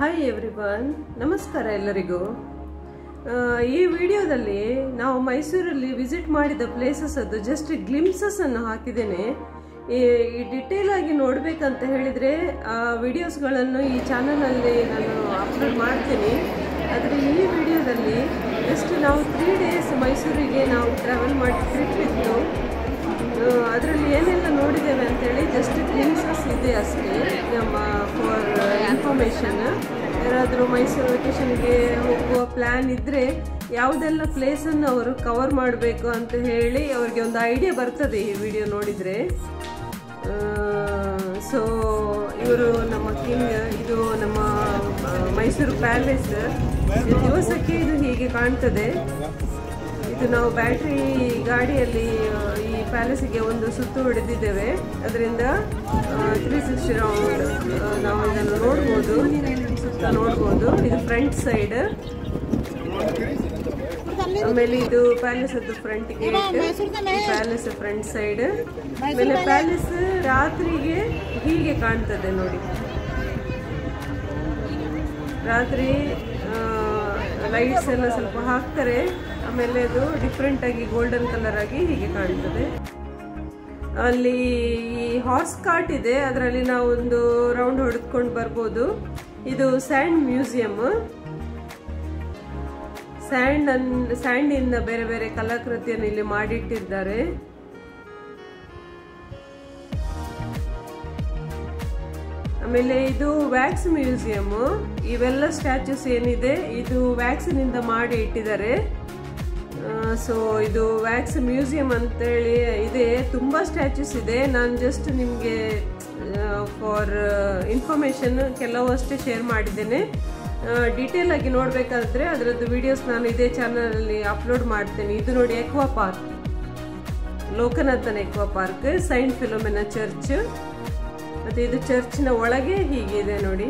Hi everyone, ನಮಸ್ಕಾರ ಎಲ್ಲರಿಗೂ. ಈ ವಿಡಿಯೋದಲ್ಲಿ ನಾವು ಮೈಸೂರಲ್ಲಿ ವಿಸಿಟ್ ಮಾಡಿದ ಪ್ಲೇಸಸ್ ಅದು ಜಸ್ಟ್ ಗ್ಲಿಮ್ಸಸ್ ಅನ್ನು ಹಾಕಿದ್ದೇನೆ. ಈ ಡಿಟೇಲ್ ಆಗಿ ನೋಡಬೇಕಂತ ಹೇಳಿದರೆ ಆ ವಿಡಿಯೋಸ್ಗಳನ್ನು ಈ ಚಾನಲಲ್ಲಿ ನಾನು ಅಪ್ಲೋಡ್ ಮಾಡ್ತೀನಿ. ಆದರೆ ಈ ವಿಡಿಯೋದಲ್ಲಿ ಜಸ್ಟ್ ನಾವು 3 days ಮೈಸೂರಿಗೆ ನಾವು ಟ್ರಾವೆಲ್ ಮಾಡಿ ಟ್ರಿಪ್ ಇತ್ತು. ಅದರಲ್ಲಿ ಏನೆಲ್ಲ ನೋಡಿದ್ದೇವೆ ಅಂತೇಳಿ ಜಸ್ಟ್ ಗ್ಲಿಮ್ಸಸ್ ಇದೆ ಅಷ್ಟೇ. ನಮ್ಮ ಫಾರ್ ಇನ್ಫಾರ್ಮೇಷನ್, ಯಾರಾದರೂ ಮೈಸೂರು ವೆಕೇಷನ್ಗೆ ಹೋಗುವ ಪ್ಲ್ಯಾನ್ ಇದ್ದರೆ ಯಾವುದೆಲ್ಲ ಪ್ಲೇಸನ್ನು ಅವರು ಕವರ್ ಮಾಡಬೇಕು ಅಂತ ಹೇಳಿ ಅವ್ರಿಗೆ ಒಂದು ಐಡಿಯಾ ಬರ್ತದೆ ಈ ವಿಡಿಯೋ ನೋಡಿದರೆ. ಸೊ ಇವರು ನಮ್ಮ ಕಿಂಗ್, ಇದು ನಮ್ಮ ಮೈಸೂರು ಪ್ಯಾಲೇಸ್. ದಿವಸಕ್ಕೆ ಇದು ಹೀಗೆ ಕಾಣ್ತದೆ. ಇದು ನಾವು ಬ್ಯಾಟ್ರಿ ಗಾಡಿಯಲ್ಲಿ ಈ ಪ್ಯಾಲೇಸಿಗೆ ಒಂದು ಸುತ್ತು ಹೊಡೆದಿದ್ದೇವೆ. ಅದರಿಂದ 360 ರೌಂಡ್ ನಾವು ಇದನ್ನು ನೋಡ್ಬೋದು, ಸುತ್ತ ನೋಡ್ಬೋದು. ಇದು ಫ್ರಂಟ್ ಸೈಡ್. ಆಮೇಲೆ ಇದು ಪ್ಯಾಲೇಸ್ ಅದು front gate, palace front side. ಆಮೇಲೆ ಪ್ಯಾಲೇಸ್ ರಾತ್ರಿಗೆ ಹೀಗೆ ಕಾಣ್ತದೆ ನೋಡಿ. ರಾತ್ರಿ ಲೈಟ್ಸ್ ಎಲ್ಲ ಸ್ವಲ್ಪ ಹಾಕ್ತಾರೆ. ಆಮೇಲೆ ಅದು ಡಿಫ್ರೆಂಟ್ ಆಗಿ ಗೋಲ್ಡನ್ ಕಲರ್ ಆಗಿ ಹೀಗೆ ಕಾಣ್ತದೆ. ಅಲ್ಲಿ ಈ ಹಾರ್ಸ್ ಕಾರ್ಟ್ ಇದೆ, ಅದರಲ್ಲಿ ನಾವು ಒಂದು ರೌಂಡ್ ಹೊಡೆದುಕೊಂಡು ಬರ್ಬೋದು. ಇದು ಸ್ಯಾಂಡ್ ಮ್ಯೂಸಿಯಂ. ಸ್ಯಾಂಡಿಂದ ಬೇರೆ ಬೇರೆ ಕಲಾಕೃತಿಯನ್ನು ಇಲ್ಲಿ ಮಾಡಿಟ್ಟಿದ್ದಾರೆ. ಆಮೇಲೆ ಇದು ವ್ಯಾಕ್ಸ್ ಮ್ಯೂಸಿಯಂ. ಇವೆಲ್ಲ ಸ್ಟ್ಯಾಚ್ಯೂಸ್ ಏನಿದೆ ಇದು ವ್ಯಾಕ್ಸಿನಿಂದ ಮಾಡಿ ಇಟ್ಟಿದ್ದಾರೆ. ಸೊ ಇದು ವ್ಯಾಕ್ಸ್ ಮ್ಯೂಸಿಯಂ ಅಂತೇಳಿ ಇದೆ. ತುಂಬ ಸ್ಟ್ಯಾಚ್ಯೂಸ್ ಇದೆ. ನಾನು ಜಸ್ಟ್ ನಿಮಗೆ ಫಾರ್ ಇನ್ಫಾರ್ಮೇಷನ್ ಕೆಲವಷ್ಟೇ ಶೇರ್ ಮಾಡಿದ್ದೇನೆ. ಡೀಟೇಲ್ ಆಗಿ ನೋಡಬೇಕಾದ್ರೆ ಅದರದ್ದು ವಿಡಿಯೋಸ್ ನಾನು ಇದೇ ಚಾನಲಲ್ಲಿ ಅಪ್ಲೋಡ್ ಮಾಡ್ತೇನೆ. ಇದು ನೋಡಿ aqua park, Lokanathan aqua park, Saint Philomena church. ಮತ್ತು ಇದು ಚರ್ಚ್ನ ಒಳಗೆ ಹೀಗಿದೆ ನೋಡಿ,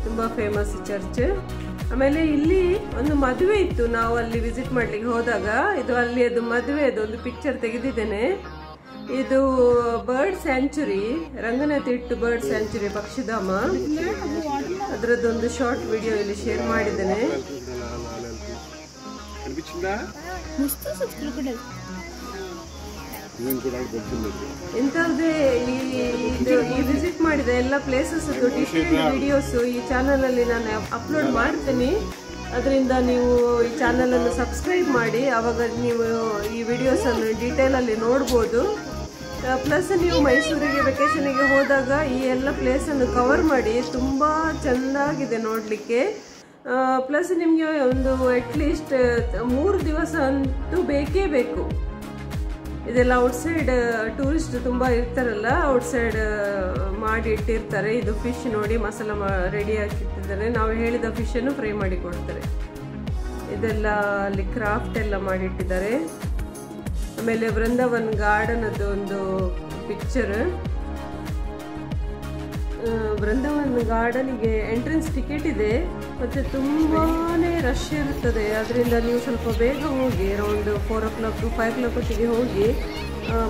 ತುಂಬ ಫೇಮಸ್ ಚರ್ಚ್. ಆಮೇಲೆ ಇಲ್ಲಿ ಒಂದು ಮದುವೆ ಇತ್ತು, ನಾವು ಅಲ್ಲಿ ವಿಸಿಟ್ ಮಾಡ್ಲಿಕ್ಕೆ ಹೋದಾಗ. ಇದು ಅಲ್ಲಿ ಅದು ಮದುವೆ ಅದು ಒಂದು ಪಿಕ್ಚರ್ ತೆಗೆದಿದ್ದೇನೆ. ಇದು bird sanctuary, Ranganathittu bird sanctuary, ಪಕ್ಷಿಧಾಮ. ಅದರದ್ದೊಂದು ಶಾರ್ಟ್ ವಿಡಿಯೋ ಇಲ್ಲಿ ಶೇರ್ ಮಾಡಿದ್ದೇನೆ. ಇಂಥದ್ದೇ ಈ ವಿಸಿಟ್ ಮಾಡಿದ ಎಲ್ಲ ಪ್ಲೇಸಸ್ ಡಿಟೇಲ್ ವಿಡಿಯೋಸ್ ಈ ಚಾನಲ್ ಅಲ್ಲಿ ನಾನು ಅಪ್ಲೋಡ್ ಮಾಡ್ತೀನಿ. ಅದರಿಂದ ನೀವು ಈ ಚಾನಲ್ ಅನ್ನು ಸಬ್ಸ್ಕ್ರೈಬ್ ಮಾಡಿ, ಆವಾಗ ನೀವು ಈ ವಿಡಿಯೋಸ್ ಅನ್ನು ಡೀಟೇಲ್ ಅಲ್ಲಿ ನೋಡ್ಬೋದು. ಪ್ಲಸ್ ನೀವು ಮೈಸೂರಿಗೆ ವೆಕೇಶನ್ಗೆ ಹೋದಾಗ ಈ ಎಲ್ಲ ಪ್ಲೇಸ್ ಅನ್ನು ಕವರ್ ಮಾಡಿ. ತುಂಬ ಚೆಂದಾಗಿದೆ ನೋಡ್ಲಿಕ್ಕೆ. ಪ್ಲಸ್ ನಿಮಗೆ ಒಂದು ಅಟ್ಲೀಸ್ಟ್ 3 ದಿವಸ ಅಂತೂ ಬೇಕೇ ಬೇಕು. ಇದೆಲ್ಲ ಔಟ್ಸೈಡ್ ಟೂರಿಸ್ಟ್ ತುಂಬ ಇರ್ತಾರಲ್ಲ, ಔಟ್ಸೈಡ್ ಮಾಡಿ ಇಟ್ಟಿರ್ತಾರೆ. ಇದು ಫಿಶ್ ನೋಡಿ, ಮಸಾಲ ರೆಡಿ ಹಾಕಿಟ್ಟಿದ್ದಾರೆ. ನಾವು ಹೇಳಿದ ಫಿಶನ್ನು ಫ್ರೈ ಮಾಡಿ ಕೊಡ್ತಾರೆ. ಇದೆಲ್ಲ ಅಲ್ಲಿ ಕ್ರಾಫ್ಟ್ ಎಲ್ಲ ಮಾಡಿಟ್ಟಿದ್ದಾರೆ. ಆಮೇಲೆ ವೃಂದಾವನ್ ಗಾರ್ಡನ್ ಅದು ಒಂದು ಪಿಕ್ಚರ್. ವೃಂದಾವನ್ ಗಾರ್ಡನಿಗೆ ಎಂಟ್ರೆನ್ಸ್ ಟಿಕೆಟ್ ಇದೆ, ಮತ್ತು ತುಂಬಾ ರಶ್ ಇರುತ್ತದೆ. ಅದರಿಂದ ನೀವು ಸ್ವಲ್ಪ ಬೇಗ ಹೋಗಿ, ಅರೌಂಡ್ 4 o'clock to 5 o'clock ಹೋಗಿ.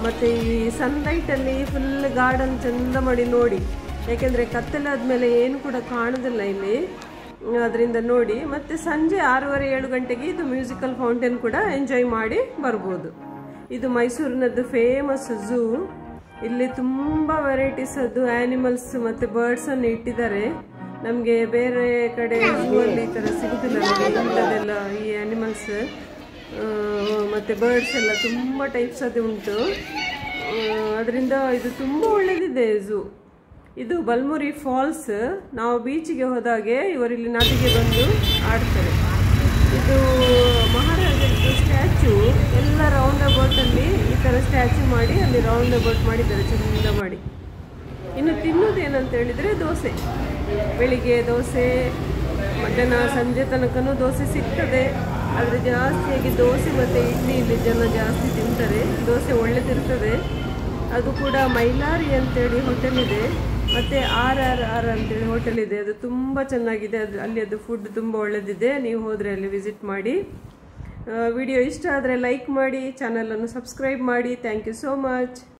ಮತ್ತು ಈ ಸನ್ಲೈಟಲ್ಲಿ ಫುಲ್ ಗಾರ್ಡನ್ ಚೆಂದ ಮಾಡಿ ನೋಡಿ. ಯಾಕೆಂದರೆ ಕತ್ತಲಾದ್ಮೇಲೆ ಏನು ಕೂಡ ಕಾಣೋದಿಲ್ಲ ಇಲ್ಲಿ. ಅದರಿಂದ ನೋಡಿ. ಮತ್ತು ಸಂಜೆ 6:30-7 ಗಂಟೆಗೆ ಇದು ಮ್ಯೂಸಿಕಲ್ ಫೌಂಟೇನ್ ಕೂಡ ಎಂಜಾಯ್ ಮಾಡಿ ಬರ್ಬೋದು. ಇದು ಮೈಸೂರಿನದ್ದು ಫೇಮಸ್ ಝೂ. ಇಲ್ಲಿ ತುಂಬ ವೆರೈಟೀಸ್ ಅದು ಆ್ಯನಿಮಲ್ಸ್ ಮತ್ತು ಬರ್ಡ್ಸನ್ನು ಇಟ್ಟಿದ್ದಾರೆ. ನಮಗೆ ಬೇರೆ ಕಡೆ ಝೂ ಅಲ್ಲಿ ಈ ಥರ ಸಿಗೋದಿಲ್ಲ ನೋಡಿ. ಇಂಥದ್ದೆಲ್ಲ ಈ ಆ್ಯನಿಮಲ್ಸ್ ಮತ್ತು ಬರ್ಡ್ಸ್ ಎಲ್ಲ ತುಂಬ ಟೈಪ್ಸ್ ಅದು ಉಂಟು. ಅದರಿಂದ ಇದು ತುಂಬ ಒಳ್ಳೆಯದಿದೆ ಝೂ. ಇದು ಬಲ್ಮುರಿ ಫಾಲ್ಸ್. ನಾವು ಬೀಚಿಗೆ ಹೋದಾಗೆ ಇವರಿಲ್ಲಿ ನದಿಗೆ ಬಂದು ಆಡ್ತಾರೆ. ಇದು ಮಹಾರಾಜರದ್ದು ಸ್ಟ್ಯಾಚು. ಎಲ್ಲ ರೌಂಡ್ ಅಬೌಟಲ್ಲಿ ಈ ಥರ ಸ್ಟ್ಯಾಚು ಮಾಡಿ ಅಲ್ಲಿ ರೌಂಡ್ ಅಬೌಟ್ ಮಾಡಿದ್ದಾರೆ ಚೆಂದ ಮಾಡಿ. ಇನ್ನು ತಿನ್ನೋದೇನಂತ ಹೇಳಿದರೆ ದೋಸೆ. ಬೆಳಿಗ್ಗೆ ದೋಸೆ, ಮಧ್ಯಾಹ್ನ ಸಂಜೆ ತನಕನೂ ದೋಸೆ ಸಿಗ್ತದೆ. ಆದರೆ ಜಾಸ್ತಿಯಾಗಿ ದೋಸೆ ಮತ್ತು ಇಡ್ಲಿ ಇಲ್ಲಿ ಜನ ಜಾಸ್ತಿ ತಿಂತಾರೆ. ದೋಸೆ ಒಳ್ಳೆದಿರ್ತದೆ. ಅದು ಕೂಡ ಮೈಲಾರಿ ಅಂತೇಳಿ ಹೋಟೆಲ್ ಇದೆ, ಮತ್ತು RRR ಅಂತೇಳಿ ಹೋಟೆಲ್ ಇದೆ. ಅದು ತುಂಬ ಚೆನ್ನಾಗಿದೆ. ಅಲ್ಲಿ ಅದು ಫುಡ್ ತುಂಬ ಒಳ್ಳೆದಿದೆ. ನೀವು ಹೋದರೆ ಅಲ್ಲಿ ವಿಸಿಟ್ ಮಾಡಿ. ವಿಡಿಯೋ ಇಷ್ಟ ಆದರೆ ಲೈಕ್ ಮಾಡಿ, ಚಾನಲನ್ನು ಸಬ್ಸ್ಕ್ರೈಬ್ ಮಾಡಿ. Thank you so much.